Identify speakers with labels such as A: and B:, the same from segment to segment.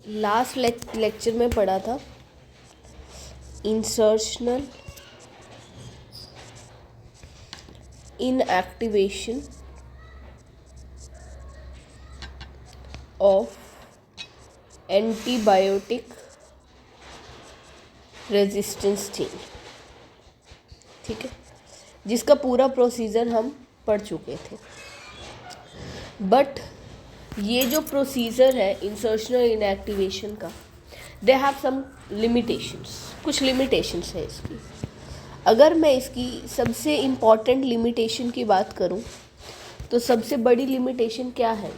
A: Last lecture में पढ़ा था insertional inactivation of antibiotic resistance gene, ठीक है, जिसका पूरा प्रोसीजर हम पढ़ चुके थे। बट ये जो प्रोसीजर है इंसर्शनल इनएक्टिवेशन का, दे हैव सम लिमिटेशंस, कुछ लिमिटेशंस है इसकी। अगर मैं इसकी सबसे इम्पॉर्टेंट लिमिटेशन की बात करूं तो सबसे बड़ी लिमिटेशन क्या है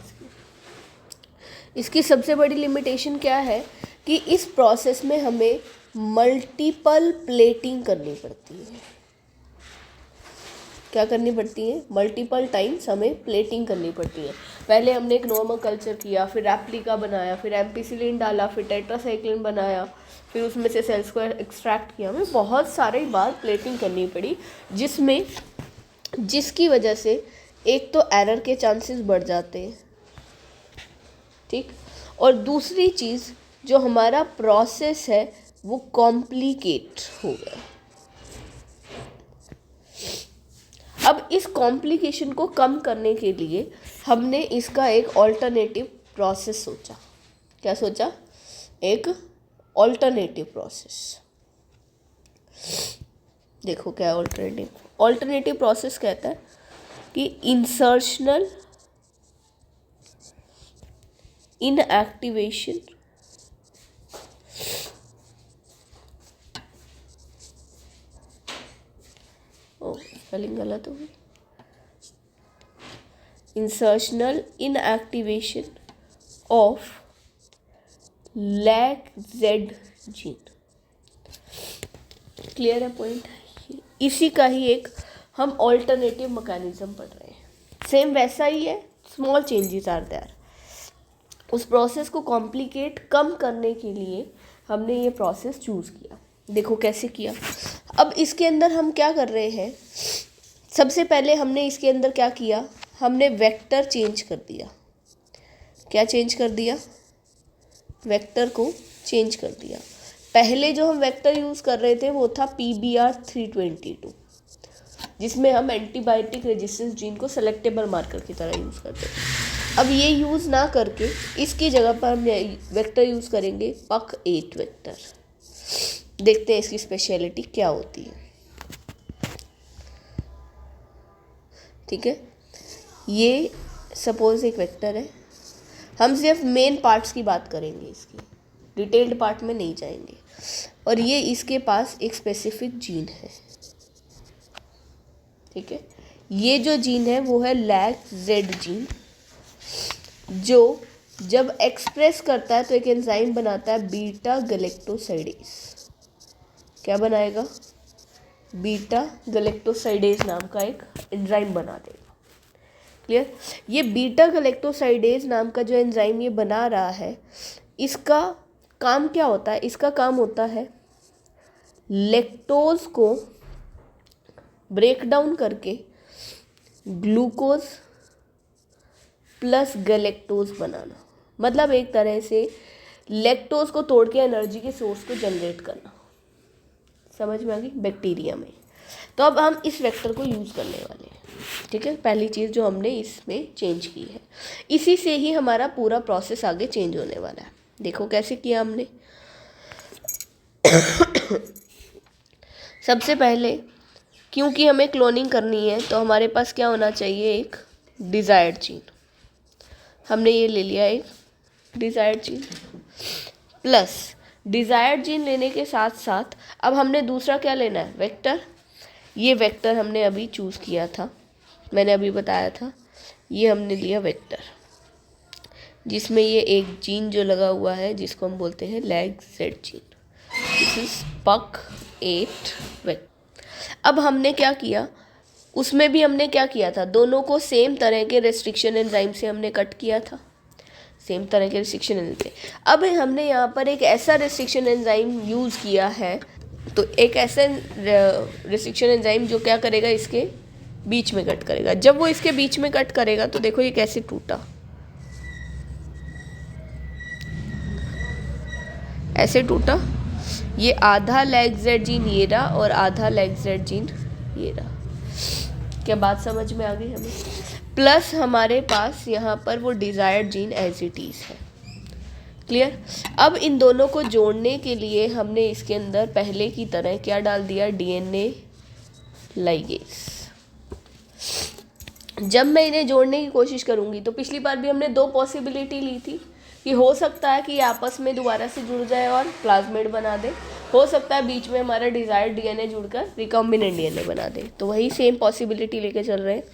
A: इसकी सबसे बड़ी लिमिटेशन क्या है कि इस प्रोसेस में हमें मल्टीपल प्लेटिंग करनी पड़ती है। क्या करनी पड़ती है? मल्टीपल टाइम्स हमें प्लेटिंग करनी पड़ती है। पहले हमने एक नॉर्मल कल्चर किया, फिर रेप्लिका बनाया, फिर एम्पिसिलिन डाला, फिर टेट्रासाइक्लिन बनाया, फिर उसमें से सेल्स को एक्सट्रैक्ट किया। हमें बहुत सारी बार प्लेटिंग करनी पड़ी, जिसकी वजह से एक तो एरर के चांसेस बढ़ जाते हैं, ठीक, और दूसरी चीज़ जो हमारा प्रोसेस है वो कॉम्प्लिकेट हो गया। अब इस कॉम्प्लिकेशन को कम करने के लिए हमने इसका एक ऑल्टरनेटिव प्रोसेस सोचा। क्या सोचा? एक ऑल्टरनेटिव प्रोसेस। देखो क्या ऑल्टरनेटिव प्रोसेस कहता है कि इंसर्शनल इनएक्टिवेशन स्पेलिंग गलत हो गई। Insertional inactivation of lag-Z gene. Clear है पॉइंट? इसी का ही एक हम ऑल्टरनेटिव मैकेनिज्म पढ़ रहे हैं। सेम वैसा ही है, स्मॉल चेंजेस आर देयर। उस प्रोसेस को कॉम्प्लिकेट कम करने के लिए हमने ये प्रोसेस चूज़ किया। देखो कैसे किया। अब इसके अंदर हम क्या कर रहे हैं, सबसे पहले हमने इसके अंदर क्या किया, हमने वेक्टर चेंज कर दिया। क्या चेंज कर दिया? वेक्टर को चेंज कर दिया। पहले जो हम वेक्टर यूज़ कर रहे थे वो था PBR322, जिसमें हम एंटीबायोटिक रेजिस्टेंस जीन को सेलेक्टेबल मार्कर की तरह यूज़ करते थे। अब ये यूज़ ना करके इसकी जगह पर हम वेक्टर यूज़ करेंगे PUC8 वेक्टर। देखते हैं इसकी स्पेशलिटी क्या होती है, ठीक है। ये सपोज एक वेक्टर है, हम सिर्फ मेन पार्ट्स की बात करेंगे, इसकी डिटेल्ड पार्ट में नहीं जाएंगे। और ये इसके पास एक स्पेसिफिक जीन है, ठीक है। ये जो जीन है वो है लैग-जेड जीन, जो जब एक्सप्रेस करता है तो एक एंजाइम बनाता है बीटा गैलेक्टोसाइडेज। क्या बनाएगा? बीटा गैलेक्टोसाइडेज नाम का एक एंजाइम बना देगा। क्लियर? ये बीटा गैलेक्टोसाइडेज नाम का जो एंजाइम ये बना रहा है, इसका काम क्या होता है? इसका काम होता है लैक्टोज को ब्रेक डाउन करके ग्लूकोज प्लस गैलेक्टोज बनाना। मतलब एक तरह से लैक्टोज को तोड़ के एनर्जी के सोर्स को जनरेट करना। समझ में आ गई? बैक्टीरिया में। तो अब हम इस वेक्टर को यूज़ करने वाले हैं, ठीक है। पहली चीज़ जो हमने इसमें चेंज की है, इसी से ही हमारा पूरा प्रोसेस आगे चेंज होने वाला है। देखो कैसे किया हमने। सबसे पहले क्योंकि हमें क्लोनिंग करनी है तो हमारे पास क्या होना चाहिए? एक डिज़ायर्ड जीन। हमने ये ले लिया एक desired gene. Plus desired gene लेने के साथ साथ अब हमने दूसरा क्या लेना है? वेक्टर। ये वेक्टर हमने अभी चूज़ किया था, मैंने अभी बताया था। ये हमने लिया वेक्टर, जिसमें ये एक जीन जो लगा हुआ है जिसको हम बोलते हैं lag-Z gene. This is PUC8 vector. अब हमने क्या किया, उसमें भी हमने क्या किया था, दोनों को सेम तरह के रेस्ट्रिक्शन एंजाइम से हमने कट किया था, सेम तरह के रेस्ट्रिक्शन एंजाइम। अब हमने यहाँ पर एक ऐसा रेस्ट्रिक्शन एंजाइम यूज़ किया है, तो एक ऐसा रेस्ट्रिक्शन एंजाइम जो क्या करेगा, इसके बीच में कट करेगा। जब वो इसके बीच में कट करेगा तो देखो ये कैसे टूटा, ऐसे टूटा, ये आधा लेग जेड जीन ये रहा और आधा लेग जेड जीन ये रहा। क्या बात समझ में आ गई हमें? प्लस हमारे पास यहाँ पर वो desired gene as it is है। क्लियर? अब इन दोनों को जोड़ने के लिए हमने इसके अंदर पहले की तरह क्या डाल दिया, डीएनए लाइगेज। जब मैं इन्हें जोड़ने की कोशिश करूँगी तो पिछली बार भी हमने दो पॉसिबिलिटी ली थी कि हो सकता है कि ये आपस में दोबारा से जुड़ जाए और प्लाज्मिड बना दे, हो सकता है बीच में हमारा डिज़ायर्ड डीएनए जुड़कर रिकॉम्बिनेंट डीएनए बना दे। तो वही सेम पॉसिबिलिटी लेके चल रहे हैं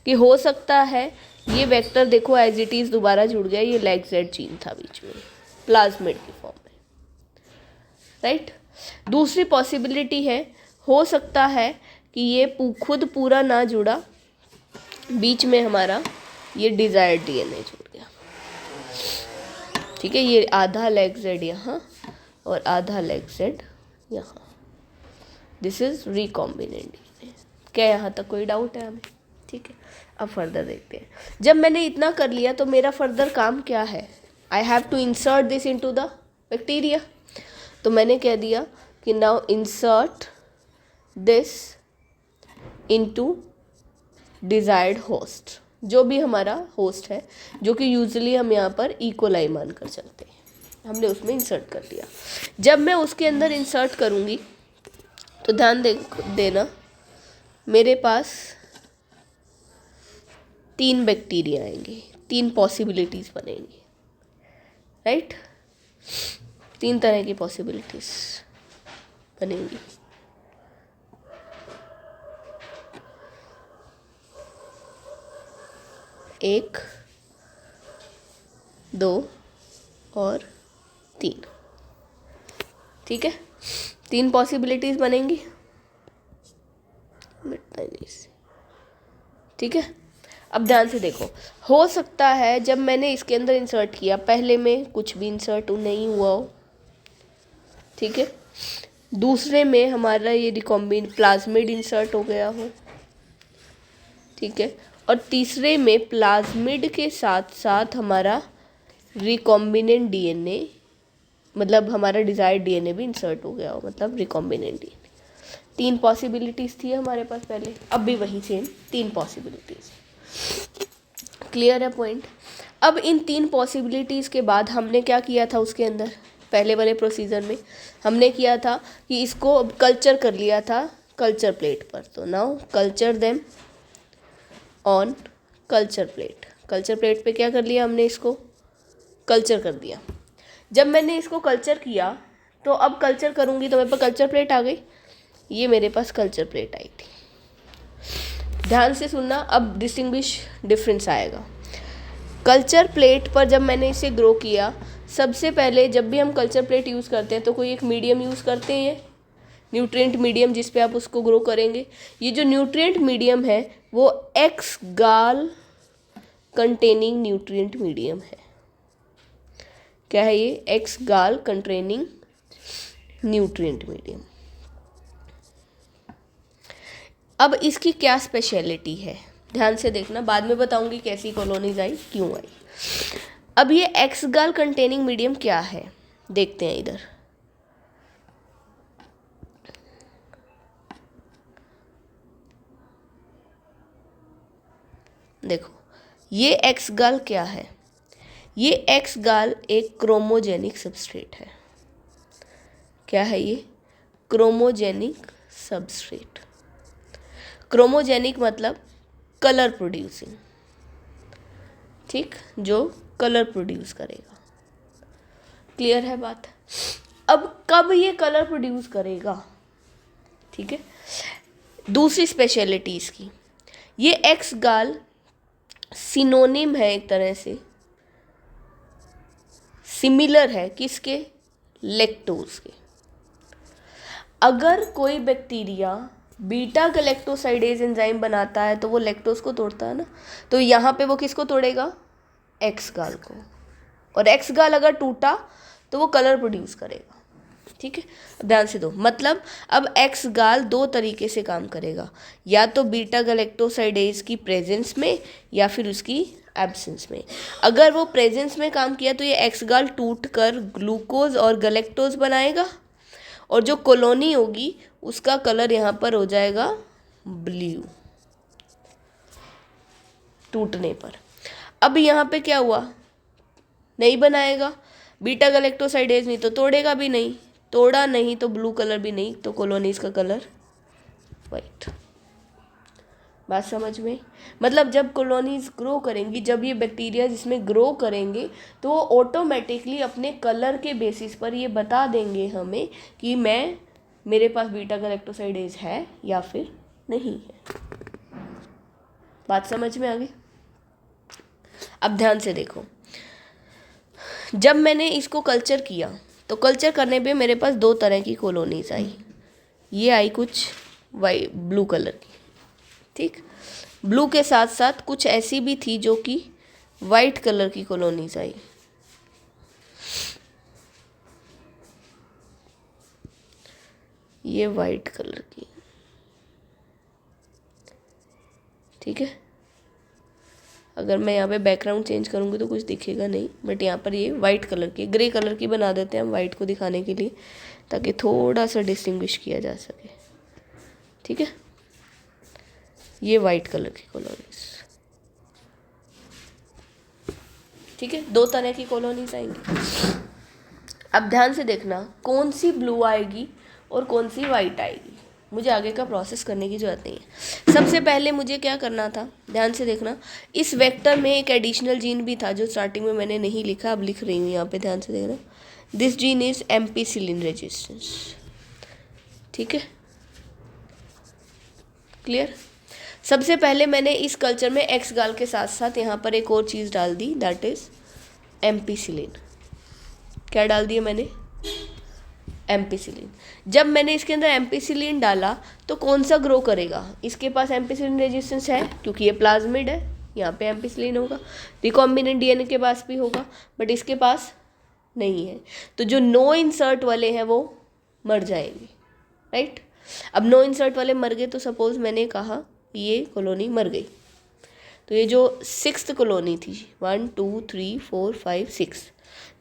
A: कि हो सकता है ये वेक्टर देखो एज इट इज़ दोबारा जुड़ गया, ये लेग जेड जीन था बीच में प्लाज्मिड की फॉर्म में, राइट। दूसरी पॉसिबिलिटी है, हो सकता है कि ये खुद पूरा ना जुड़ा, बीच में हमारा ये डिज़ायर्ड डीएनए जुड़ गया। ठीक है, ये आधा लेग जेड यहाँ और आधा लेग जेड यहाँ, दिस इज रिकॉम्बिनेंट डीएनए। क्या यहाँ तक कोई डाउट है हमें? ठीक है, अब फर्दर देखते हैं। जब मैंने इतना कर लिया तो मेरा फर्दर काम क्या है, I have to insert this into the bacteria. तो मैंने कह दिया कि now insert this into desired host, जो भी हमारा होस्ट है, जो कि यूजुअली हम यहाँ पर इकोलाई मान कर चलते हैं, हमने उसमें इंसर्ट कर दिया। जब मैं उसके अंदर इंसर्ट करूँगी तो ध्यान देना मेरे पास 3 बैक्टीरिया आएंगे, 3 पॉसिबिलिटीज़ बनेंगी, राइट। 3 तरह की पॉसिबिलिटीज़ बनेंगी। एक, 2 और 3, ठीक है। 3 पॉसिबिलिटीज़ बनेंगी, मिटता ही नहीं इससे, ठीक है। अब ध्यान से देखो, हो सकता है जब मैंने इसके अंदर इंसर्ट किया, पहले में कुछ भी इंसर्ट नहीं हुआ हो, ठीक है। दूसरे में हमारा ये रिकॉम्बिन प्लाज्मिड इंसर्ट हो गया हो, ठीक है। और तीसरे में प्लाज्मिड के साथ साथ हमारा रिकॉम्बिनेंट डीएनए, मतलब हमारा डिज़ायर्ड डीएनए भी इंसर्ट हो गया हो, मतलब रिकॉम्बिनेंट डीएनए। 3 पॉसिबिलिटीज़ थी हमारे पास पहले, अब भी वही सेम 3 पॉसिबिलिटीज़। क्लियर है पॉइंट? अब इन 3 पॉसिबिलिटीज़ के बाद हमने क्या किया था उसके अंदर, पहले वाले प्रोसीजर में हमने किया था कि इसको कल्चर कर लिया था कल्चर प्लेट पर। तो now culture them on culture plate. Culture plate पे क्या कर लिया हमने, इसको कल्चर कर दिया। जब मैंने इसको कल्चर किया तो अब कल्चर करूँगी तो मेरे पास कल्चर प्लेट आ गई, ये मेरे पास कल्चर प्लेट आई थी। ध्यान से सुनना, अब डिस्टिंग्विश डिफरेंस आएगा। कल्चर प्लेट पर जब मैंने इसे ग्रो किया, सबसे पहले जब भी हम कल्चर प्लेट यूज़ करते हैं तो कोई एक मीडियम यूज़ करते हैं, न्यूट्रिएंट मीडियम, जिस पे आप उसको ग्रो करेंगे। ये जो न्यूट्रिएंट मीडियम है वो एक्स गाल कंटेनिंग न्यूट्रिएंट मीडियम है। क्या है ये? एक्स गाल कंटेनिंग न्यूट्रिएंट मीडियम। अब इसकी क्या स्पेशलिटी है, ध्यान से देखना, बाद में बताऊंगी कैसी कॉलोनीज आई, क्यों आई। अब ये एक्स गाल कंटेनिंग मीडियम क्या है, देखते हैं इधर। देखो ये एक्स गाल क्या है, ये एक्स गाल एक क्रोमोजेनिक सबस्ट्रेट है। क्या है ये? Chromogenic substrate. क्रोमोजेनिक मतलब कलर प्रोड्यूसिंग, ठीक, जो कलर प्रोड्यूस करेगा। क्लियर है बात? अब कब ये कलर प्रोड्यूस करेगा, ठीक है। दूसरी स्पेशलिटी इसकी, ये एक्स गाल सिनोनिम है, एक तरह से सिमिलर है किसके? लैक्टोज के। अगर कोई बैक्टीरिया बीटा गैलेक्टोसाइडेज एंजाइम बनाता है तो वो लैक्टोज को तोड़ता है ना, तो यहाँ पे वो किसको तोड़ेगा? एक्स गाल को। और एक्स गाल अगर टूटा तो वो कलर प्रोड्यूस करेगा, ठीक है। ध्यान से दो, मतलब अब एक्स गाल 2 तरीके से काम करेगा, या तो बीटा गैलेक्टोसाइडेज की प्रेजेंस में या फिर उसकी एब्सेंस में। अगर वो प्रेजेंस में काम किया तो ये एक्सगाल टूट कर ग्लूकोज और गलेक्टोज बनाएगा, और जो कॉलोनी होगी उसका कलर यहाँ पर हो जाएगा ब्लू टूटने पर। अब यहाँ पे क्या हुआ, नहीं बनाएगा, बीटा गलेक्टोसाइडेज नहीं तो तोड़ेगा भी नहीं, तोड़ा नहीं तो ब्लू कलर भी नहीं, तो कॉलोनीज का कलर वाइट। बात समझ में? मतलब जब कॉलोनीज ग्रो करेंगी, जब ये बैक्टीरिया जिसमें ग्रो करेंगे, तो वो ऑटोमेटिकली अपने कलर के बेसिस पर ये बता देंगे हमें कि मेरे पास बीटा गलेक्टोसाइडेज है या फिर नहीं है। बात समझ में आ गई? अब ध्यान से देखो, जब मैंने इसको कल्चर किया तो कल्चर करने पे मेरे पास दो तरह की कॉलोनीज आई। ये आई कुछ ब्लू कलर की, ठीक। ब्लू के साथ साथ कुछ ऐसी भी थी जो कि वाइट कलर की कॉलोनीज आई। ये वाइट कलर की, ठीक है। अगर मैं यहाँ पे बैकग्राउंड चेंज करूँगी तो कुछ दिखेगा नहीं, बट यहाँ पर ये वाइट कलर की, ग्रे कलर की बना देते हैं हम वाइट को दिखाने के लिए, ताकि थोड़ा सा डिस्टिंग्विश किया जा सके, ठीक है। ये वाइट कलर की कॉलोनीज, ठीक है। दो तरह की कॉलोनीज आएंगी। अब ध्यान से देखना कौन सी ब्लू आएगी और कौन सी वाइट आएगी। मुझे आगे का प्रोसेस करने की ज़रूरत नहीं है। सबसे पहले मुझे क्या करना था, ध्यान से देखना, इस वेक्टर में एक एडिशनल जीन भी था जो स्टार्टिंग में मैंने नहीं लिखा, अब लिख रही हूँ यहाँ पे, ध्यान से देखना। This gene is ampicillin resistance, ठीक है, क्लियर। सबसे पहले मैंने इस कल्चर में एक्सगाल के साथ साथ यहाँ पर एक और चीज़ डाल दी, दैट इज एम्पीसिलिन। क्या डाल दिया मैंने? एम्पीसिलिन। जब मैंने इसके अंदर एम्पीसिलिन डाला तो कौन सा ग्रो करेगा? इसके पास एम्पीसिलिन रेजिस्टेंस है क्योंकि ये प्लाज्मिड है, यहाँ पे एम्पीसिलिन होगा। रिकॉम्बिनेंट डीएनए के पास भी होगा, बट इसके पास नहीं है, तो जो नो इंसर्ट वाले हैं वो मर जाएंगे, राइट। अब नो इंसर्ट वाले मर गए तो सपोज मैंने कहा ये कॉलोनी मर गई, तो ये जो 6th कॉलोनी थी, 1 2 3 4 5 6,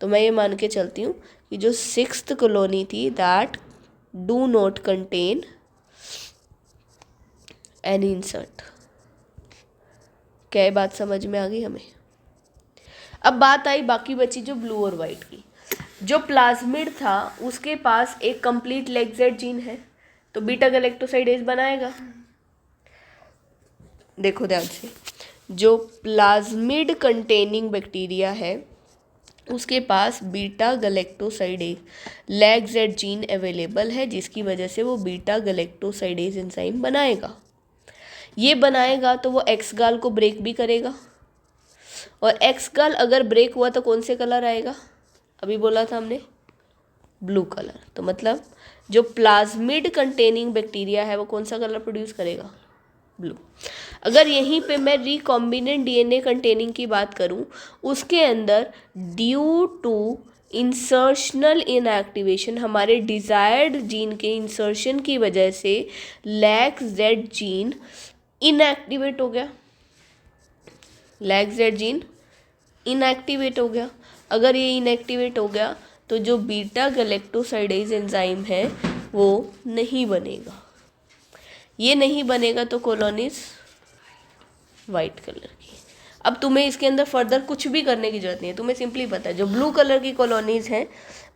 A: तो मैं ये मान के चलती हूँ कि जो 6th कॉलोनी थी that do not contain any insert. क्या ये बात समझ में आ गई हमें? अब बात आई बाकी बची जो ब्लू और वाइट की। जो प्लाज्मिड था उसके पास एक कंप्लीट लेग-जेड जीन है, तो बीटा गैलेक्टोसाइडेज बनाएगा। देखो ध्यान से, जो प्लाज्मिड कंटेनिंग बैक्टीरिया है उसके पास beta galactosidase lacZ gene available है, जिसकी वजह से वो बीटा गैलेक्टोसाइडेज एंजाइम बनाएगा। ये बनाएगा तो वो एक्सगाल को ब्रेक भी करेगा, और एक्सगाल अगर ब्रेक हुआ तो कौन से कलर आएगा? अभी बोला था हमने ब्लू कलर। तो मतलब जो प्लाज्मिड कंटेनिंग बैक्टीरिया है वो कौन सा कलर प्रोड्यूस करेगा? ब्लू। अगर यहीं पे मैं रिकॉम्बिनेंट डीएनए कंटेनिंग की बात करूं, उसके अंदर ड्यू टू इंसर्शनल इनएक्टिवेशन, हमारे डिजायर्ड जीन के इंसर्शन की वजह से लैग-जेड जीन इनएक्टिवेट हो गया। लैग-जेड जीन इनएक्टिवेट हो गया। अगर ये इनएक्टिवेट हो गया तो जो बीटा गैलेक्टोसाइडेज एंजाइम है वो नहीं बनेगा। ये नहीं बनेगा तो कॉलोनीज वाइट कलर की। अब तुम्हें इसके अंदर फर्दर कुछ भी करने की जरूरत नहीं है, तुम्हें सिंपली पता है जो ब्लू कलर की कॉलोनीज हैं,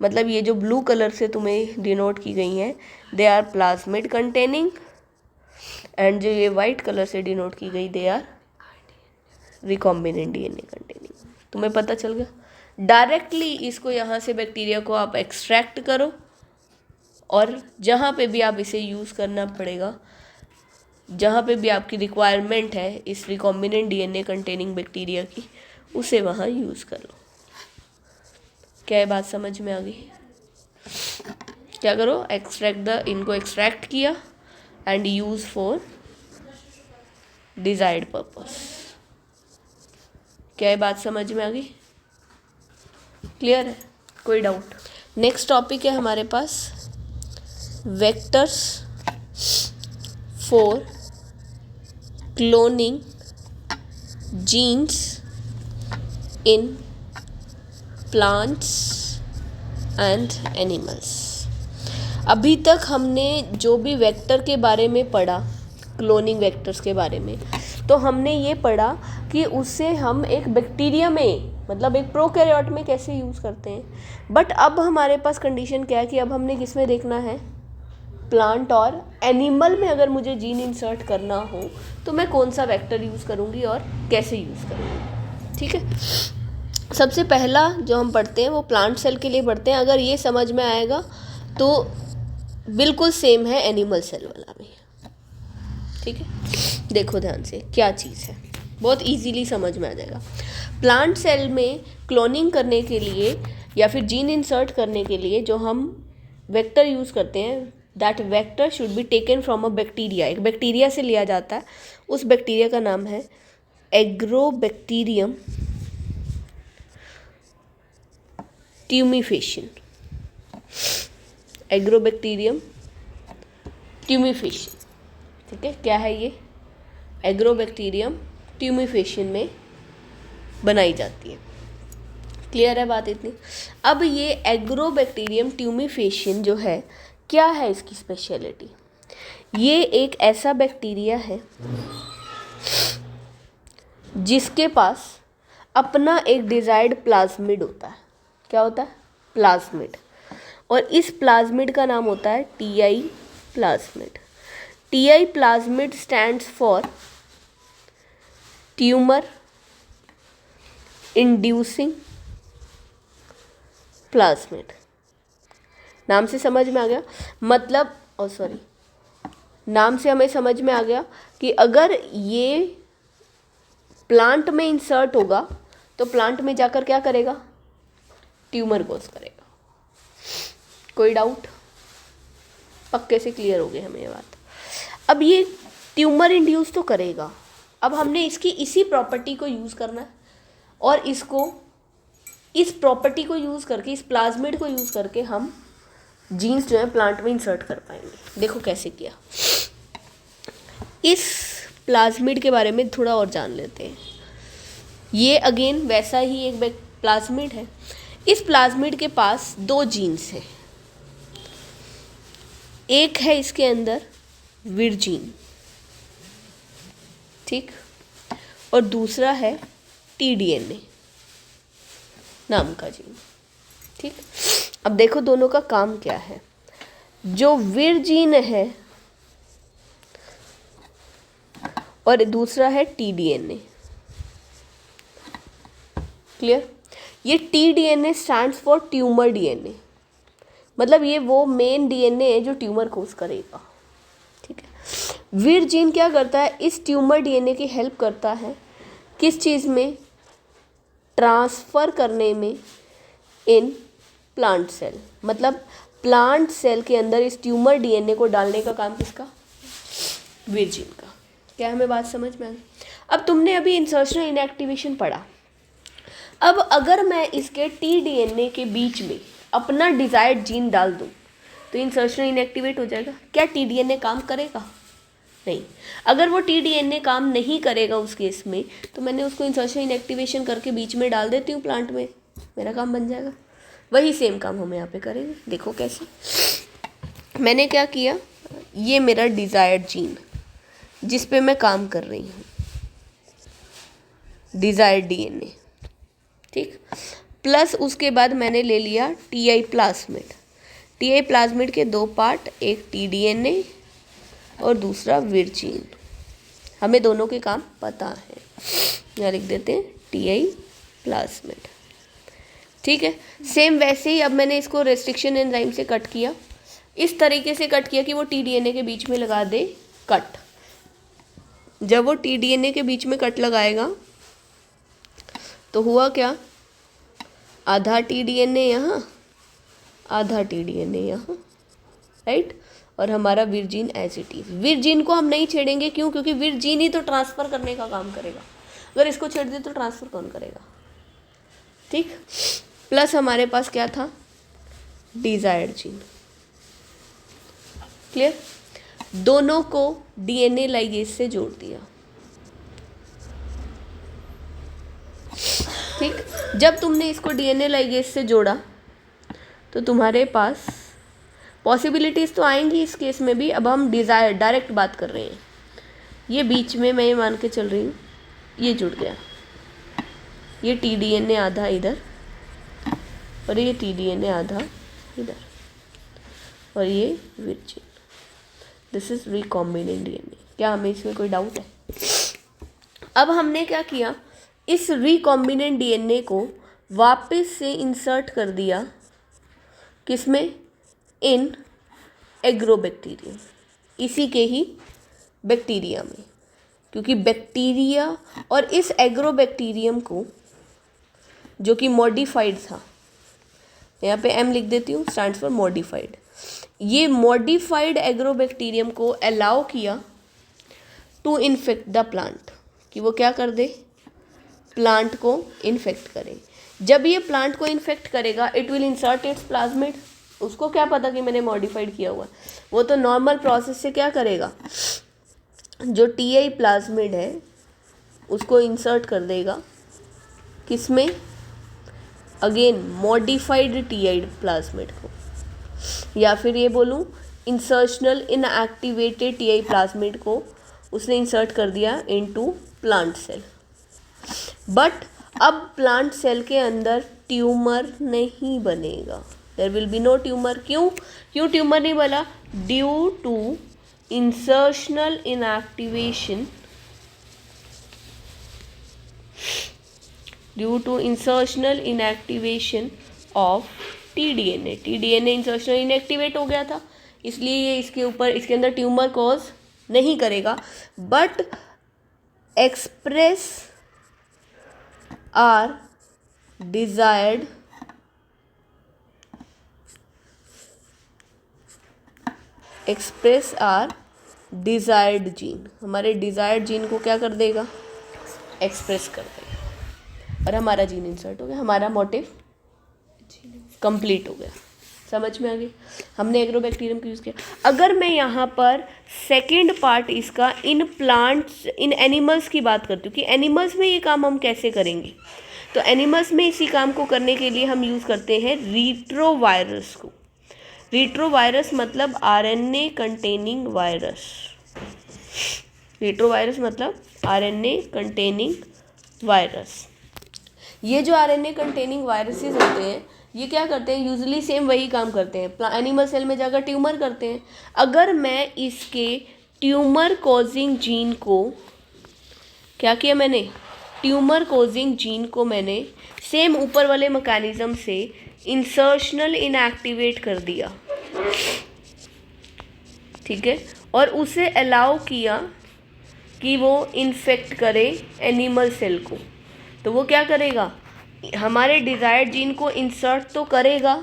A: मतलब ये जो ब्लू कलर से तुम्हें डिनोट की गई हैं, they are plasmid containing, and जो ये वाइट कलर से डिनोट की गई they are recombinant DNA containing. तुम्हें पता चल गया? डायरेक्टली इसको यहाँ से बैक्टीरिया को आप एक्सट्रैक्ट करो, और जहाँ पे भी आप इसे यूज़ करना पड़ेगा, जहाँ पे भी आपकी रिक्वायरमेंट है इस रिकॉम्बिनेंट डीएनए कंटेनिंग बैक्टीरिया की, उसे वहाँ यूज़ करो। क्या ये बात समझ में आ गई? क्या करो? इनको एक्सट्रैक्ट किया and use for desired purpose. क्या ये बात समझ में आ गई? क्लियर है? कोई डाउट? नेक्स्ट टॉपिक है हमारे पास vectors for cloning genes in plants and animals. अभी तक हमने जो भी वेक्टर के बारे में पढ़ा, क्लोनिंग वेक्टर्स के बारे में, तो हमने ये पढ़ा कि उससे हम एक बैक्टीरिया में, मतलब एक प्रोकैरियोट में कैसे यूज़ करते हैं। बट अब हमारे पास कंडीशन क्या है कि अब हमने किस में देखना है, प्लांट और एनिमल में अगर मुझे जीन इंसर्ट करना हो तो मैं कौन सा वेक्टर यूज़ करूँगी और कैसे यूज़ करूँगी। ठीक है, सबसे पहला जो हम पढ़ते हैं वो प्लांट सेल के लिए पढ़ते हैं। अगर ये समझ में आएगा तो बिल्कुल सेम है एनिमल सेल वाला भी। ठीक है, देखो ध्यान से क्या चीज़ है, बहुत इजीली समझ में आ जाएगा। प्लांट सेल में क्लोनिंग करने के लिए या फिर जीन इंसर्ट करने के लिए जो हम वेक्टर यूज़ करते हैं, that vector should be taken from a bacteria. एक बैक्टीरिया से लिया जाता है, उस बैक्टीरिया का नाम है एग्रोबैक्टीरियम ट्यूमिफेशियन। एग्रोबैक्टीरियम ट्यूमिफेशियन, ठीक है, क्या है ये, एग्रोबैक्टीरियम ट्यूमिफेशियन में बनाई जाती है। क्लियर है बात इतनी। अब ये एग्रोबैक्टीरियम ट्यूमिफेशियन जो है, क्या है इसकी स्पेशलिटी, ये एक ऐसा बैक्टीरिया है जिसके पास अपना एक डिजायर्ड प्लाज्मिड होता है। क्या होता है, प्लाज्मिड, और इस प्लाज्मिड का नाम होता है TI plasmid. TI plasmid stands for tumour inducing plasmid. नाम से समझ में आ गया, मतलब नाम से हमें समझ में आ गया कि अगर ये प्लांट में इंसर्ट होगा तो प्लांट में जाकर क्या करेगा, ट्यूमर कोज करेगा। कोई डाउट, पक्के से क्लियर हो गई हमें ये बात। अब ये ट्यूमर इंड्यूस तो करेगा, अब हमने इसकी इसी प्रॉपर्टी को यूज़ करना है और इसको, इस प्रॉपर्टी को यूज़ करके, इस प्लाज्मिड को यूज़ करके हम जीन्स जो है प्लांट में इंसर्ट कर पाएंगे। देखो कैसे किया। इस प्लाज्मिड के बारे में थोड़ा और जान लेते हैं। ये अगेन वैसा ही एक प्लाज्मिड है। इस प्लाज्मिड के पास दो जीन्स हैं, एक है इसके अंदर विर जीन, ठीक, और दूसरा है टीडीएनए नाम का जीन। ठीक, अब देखो दोनों का काम क्या है। जो विर जीन है और दूसरा है टीडीएनए। क्लियर, ये T-DNA stands for tumour DNA, मतलब ये वो मेन डीएनए है जो ट्यूमर कोज करेगा। ठीक है, विर जीन क्या करता है, इस ट्यूमर डीएनए की हेल्प करता है किस चीज़ में, ट्रांसफ़र करने में इन प्लांट सेल। मतलब प्लांट सेल के अंदर इस ट्यूमर डीएनए को डालने का काम किसका, विर जीन का। क्या हमें बात समझ में आ गई। अब तुमने अभी इंसर्शन इनएक्टिवेशन पढ़ा। अब अगर मैं इसके टीडीएनए के बीच में अपना डिजायर्ड जीन डाल दूं तो इंसर्शन इनएक्टिवेट हो जाएगा। क्या टीडीएनए काम करेगा, नहीं। अगर वो टीडीएनए काम नहीं करेगा उस केस में, तो मैंने उसको इंसर्शन इनएक्टिवेशन करके बीच में डाल देती हूँ प्लांट में, मेरा काम बन जाएगा। वही सेम काम हम यहाँ पे करेंगे। देखो कैसे, मैंने क्या किया, ये मेरा डिजायर्ड जीन जिस पे मैं काम कर रही हूँ, डिजायर्ड डीएनए, ठीक, प्लस उसके बाद मैंने ले लिया टीआई प्लाज्मिड। टीआई प्लाज्मिड के दो पार्ट, एक टीडीएनए और दूसरा विर जीन। हमें दोनों के काम पता है, यहाँ लिख देते हैं टीआई प्लाज्मिड। ठीक है, सेम वैसे ही अब मैंने इसको रेस्ट्रिक्शन एंजाइम से कट किया, इस तरीके से कट किया कि वो टीडीएनए के बीच में लगा दे कट। जब वो टीडीएनए के बीच में कट लगाएगा तो हुआ क्या, आधा टीडीएनए यहाँ, आधा टीडीएनए यहाँ, राइट, और हमारा विर जीन एज इट इज। विर जीन को हम नहीं छेड़ेंगे, क्यों, क्योंकि विर जीन ही तो ट्रांसफ़र करने का काम करेगा। अगर इसको छेड़ दे तो ट्रांसफ़र कौन करेगा। ठीक, प्लस हमारे पास क्या था, डिजायर्ड जीन। क्लियर, दोनों को डीएनए लाइगेज से जोड़ दिया। ठीक, जब तुमने इसको डीएनए लाइगेज से जोड़ा तो तुम्हारे पास पॉसिबिलिटीज़ तो आएंगी इस केस में भी। अब हम डिज़ायर डायरेक्ट बात कर रहे हैं। ये बीच में मैं ये मान के चल रही हूँ ये जुड़ गया, ये टीडीएनए आधा इधर और ये टीडीएनए आधा इधर और ये virgin. This is recombinant DNA. क्या हमें इसमें कोई डाउट है? अब हमने क्या किया, इस रिकॉम्बिनेंट डीएनए को वापस से इंसर्ट कर दिया किसमें? इन एग्रोबैक्टीरियम, इसी के ही बैक्टीरिया में, क्योंकि बैक्टीरिया और इस एग्रोबैक्टीरियम को जो कि मॉडिफाइड था, यहाँ पे एम लिख देती हूँ, स्टैंड्स फॉर मॉडिफाइड। ये मॉडिफाइड एग्रोबैक्टीरियम को अलाउ किया टू इन्फेक्ट द प्लांट, कि वो क्या कर दे? प्लांट को इन्फेक्ट करे। जब ये प्लांट को इन्फेक्ट करेगा it will insert it's plasmid. उसको क्या पता कि मैंने मॉडिफाइड किया हुआ है? वो तो नॉर्मल प्रोसेस से क्या करेगा, जो टीआई प्लाज्मिड है उसको इंसर्ट कर देगा किसमें? अगेन मॉडिफाइड टीआई प्लाज्मिड को, या फिर ये बोलूँ इंसर्शनल इनएक्टिवेटेड टीआई प्लाज्मिड को उसने इंसर्ट कर दिया इनटू प्लांट सेल। बट अब प्लांट सेल के अंदर ट्यूमर नहीं बनेगा, there will be no tumour. क्यों ट्यूमर नहीं बना? Due to insertional inactivation, due to insertional inactivation of TDNA. TDNA insertional inactivate हो गया था, इसलिए ये इसके अंदर ट्यूमर कॉज नहीं करेगा, but express are desired gene. हमारे डिजायर्ड जीन को क्या कर देगा? एक्सप्रेस कर देगा और हमारा जीन इंसर्ट हो गया, हमारा मोटिव कंप्लीट हो गया। समझ में आ गई? हमने एग्रोबैक्टीरियम का यूज़ किया। अगर मैं यहाँ पर सेकेंड पार्ट इसका इन प्लांट्स, इन एनिमल्स की बात करती हूँ कि एनिमल्स में ये काम हम कैसे करेंगे, तो एनिमल्स में इसी काम को करने के लिए हम यूज़ करते हैं रीट्रोवायरस को। रीट्रोवायरस मतलब आरएनए कंटेनिंग वायरस। रीट्रोवायरस मतलब आरएनए कंटेनिंग वायरस। ये जो आरएनए कंटेनिंग वायरसेस होते हैं ये क्या करते हैं? यूजुअली सेम वही काम करते हैं, एनिमल सेल में जाकर ट्यूमर करते हैं। अगर मैं इसके ट्यूमर कॉजिंग जीन को क्या किया मैंने? ट्यूमर कॉजिंग जीन को मैंने सेम ऊपर वाले मैकेनिज्म से इंसर्शनल इनएक्टिवेट कर दिया, ठीक है, और उसे अलाउ किया कि वो इन्फेक्ट करे एनिमल सेल को, तो वो क्या करेगा? हमारे डिजायर्ड जीन को इंसर्ट तो करेगा,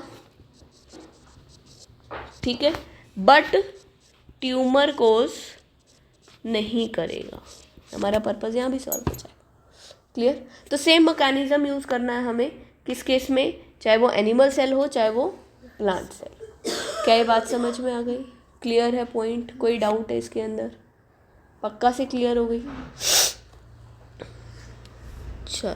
A: ठीक है, बट ट्यूमर कोज नहीं करेगा। हमारा पर्पस यहाँ भी सॉल्व हो जाएगा। क्लियर? तो सेम मैकेनिज्म यूज़ करना है हमें किस केस में, चाहे वो एनिमल सेल हो चाहे वो प्लांट सेल। क्या ये बात समझ में आ गई? क्लियर है पॉइंट? कोई डाउट है इसके अंदर? पक्का से क्लियर हो गई? अच्छा।